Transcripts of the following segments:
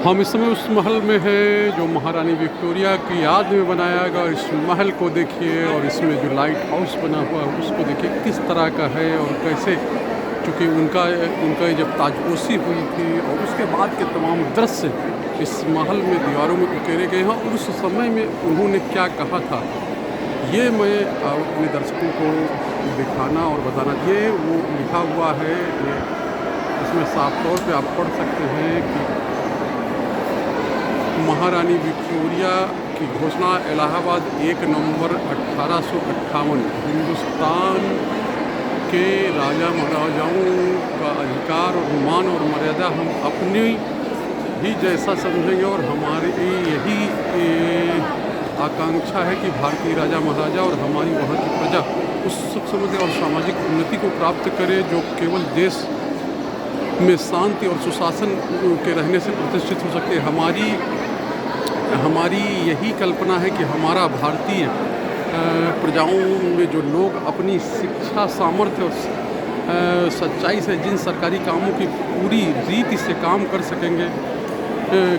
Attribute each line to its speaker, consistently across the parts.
Speaker 1: हम इस समय उस महल में हैं जो महारानी विक्टोरिया की याद में बनाया गया। इस महल को देखिए और इसमें जो लाइट हाउस बना हुआ है उसको देखिए किस तरह का है और कैसे, चूँकि उनका जब ताजपोशी हुई थी और उसके बाद के तमाम दृश्य इस महल में दीवारों में उकेरे गए हैं और उस समय में उन्होंने क्या कहा था, ये मैं अपने दर्शकों को दिखाना और बताना। ये वो लिखा हुआ है, ये इसमें साफ तौर पे आप पढ़ सकते हैं कि महारानी विक्टोरिया की घोषणा इलाहाबाद 1 नवंबर 1858। हिंदुस्तान के राजा महाराजाओं का अधिकार और मान और मर्यादा हम अपनी ही जैसा समझेंगे और हमारी यही आकांक्षा है कि भारतीय राजा महाराजा और हमारी वहाँ की प्रजा उस सुख समृद्धि और सामाजिक उन्नति को प्राप्त करे जो केवल देश में शांति और सुशासन के रहने से प्रतिष्ठित हो सकते। हमारी यही कल्पना है कि हमारा भारतीय प्रजाओं में जो लोग अपनी शिक्षा, सामर्थ्य और सच्चाई से जिन सरकारी कामों की पूरी रीति से काम कर सकेंगे,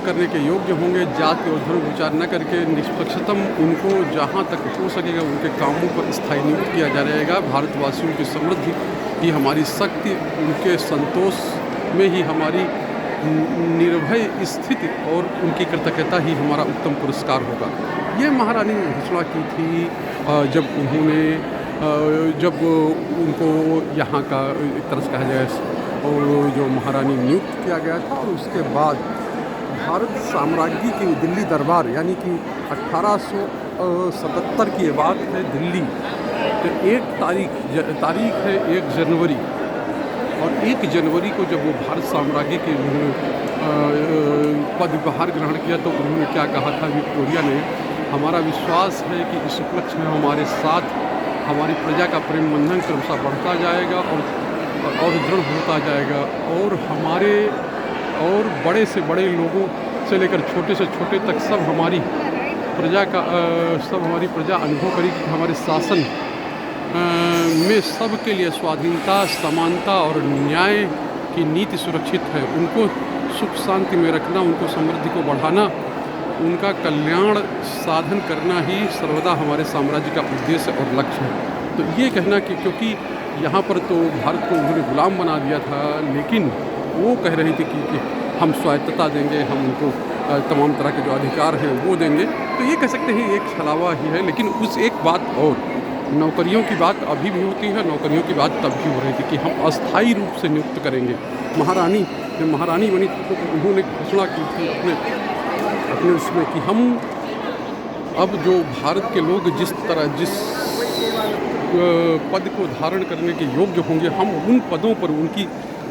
Speaker 1: करने के योग्य होंगे, जाति और धर्म विचार न करके निष्पक्षतम उनको जहाँ तक हो सकेगा उनके कामों पर स्थायी नियुक्त किया जाएगा। भारतवासियों की समृद्धि ही हमारी शक्ति, उनके संतोष में ही हमारी निर्भय स्थिति और उनकी कृतज्ञता ही हमारा उत्तम पुरस्कार होगा। ये महारानी ने घोषणा की थी जब उनको यहाँ का एक तरह से कहा जाए और जो महारानी नियुक्त किया गया था। और उसके बाद भारत साम्राज्य की दिल्ली दरबार यानी कि 1877 की ये बात है। दिल्ली तो एक तारीख है 1 जनवरी, और 1 जनवरी को जब वो भारत साम्राज्य के पदभार ग्रहण किया तो उन्होंने क्या कहा था विक्टोरिया ने, हमारा विश्वास है कि इस उपलक्ष्य में हमारे साथ हमारी प्रजा का प्रेम बंधन क्रमशः बढ़ता जाएगा और दृढ़ होता जाएगा और हमारे और बड़े से बड़े लोगों से लेकर छोटे से छोटे तक सब हमारी प्रजा अनुभव करेगी कि हमारे शासन में सबके लिए स्वाधीनता, समानता और न्याय की नीति सुरक्षित है। उनको सुख शांति में रखना, उनको समृद्धि को बढ़ाना, उनका कल्याण साधन करना ही सर्वदा हमारे साम्राज्य का उद्देश्य और लक्ष्य है। तो ये कहना कि क्योंकि यहाँ पर तो भारत को उन्होंने गुलाम बना दिया था, लेकिन वो कह रही थी कि हम स्वायत्तता देंगे, हम उनको तमाम तरह के जो अधिकार हैं वो देंगे। तो ये कह सकते हैं एक छलावा ही है। लेकिन उस एक बात और नौकरियों की बात अभी भी होती है, नौकरियों की बात तब भी हो रही थी कि हम अस्थायी रूप से नियुक्त करेंगे। जब महारानी बनी तो उन्होंने घोषणा की थी अपने उसमें कि हम अब जो भारत के लोग जिस पद को धारण करने के योग्य होंगे, हम उन पदों पर उनकी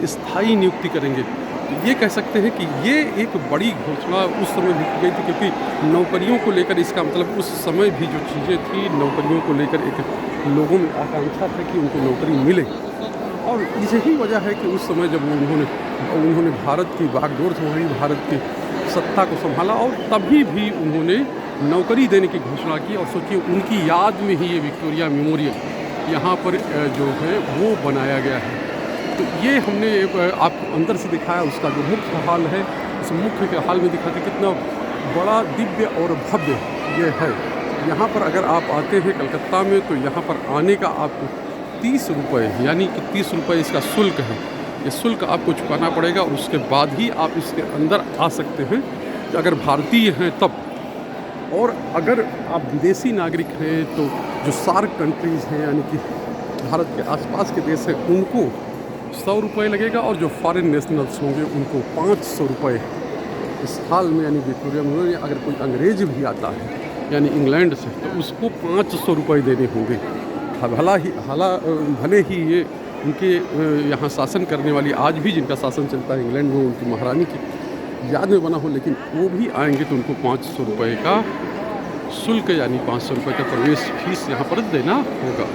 Speaker 1: स्थायी नियुक्ति करेंगे। तो ये कह सकते हैं कि ये एक बड़ी घोषणा उस समय भी की गई थी, क्योंकि नौकरियों को लेकर इसका मतलब उस समय भी जो चीज़ें थी, नौकरियों को लेकर एक लोगों में आकांक्षा था कि उनको नौकरी मिले। और यही वजह है कि उस समय जब उन्होंने भारत की बागडोर संभाली, भारत की सत्ता को संभाला, और तभी भी उन्होंने नौकरी देने की घोषणा की। और सोचिए उनकी याद में ही ये विक्टोरिया मेमोरियल यहाँ पर जो है वो बनाया गया है। तो ये हमने आपको अंदर से दिखाया, उसका जो मुख्य हाल है, उस मुख्य के हाल में दिखाते कितना बड़ा दिव्य और भव्य ये है। यहाँ पर अगर आप आते हैं कलकत्ता में तो यहाँ पर आने का आपको 30 रुपये यानी कि 30 रुपये इसका शुल्क है। ये शुल्क आपको चुकाना पड़ेगा और उसके बाद ही आप इसके अंदर आ सकते हैं अगर भारतीय हैं तब। और अगर आप विदेशी नागरिक हैं तो जो सार्क कंट्रीज़ हैं यानी कि भारत के आसपास के देश हैं उनको 100 रुपये लगेगा, और जो फॉरेन नेशनल्स होंगे उनको 500 रुपये इस हाल में यानी विक्टोरिया में। अगर कोई अंग्रेज भी आता है यानी इंग्लैंड से तो उसको 500 रुपये देने होंगे। भले ही ये उनके यहाँ शासन करने वाली आज भी जिनका शासन चलता है इंग्लैंड में, उनकी महारानी की याद में बना हो, लेकिन वो भी आएंगे तो उनको 500 रुपये का शुल्क यानी 500 रुपये का प्रवेश फीस यहाँ पर देना होगा।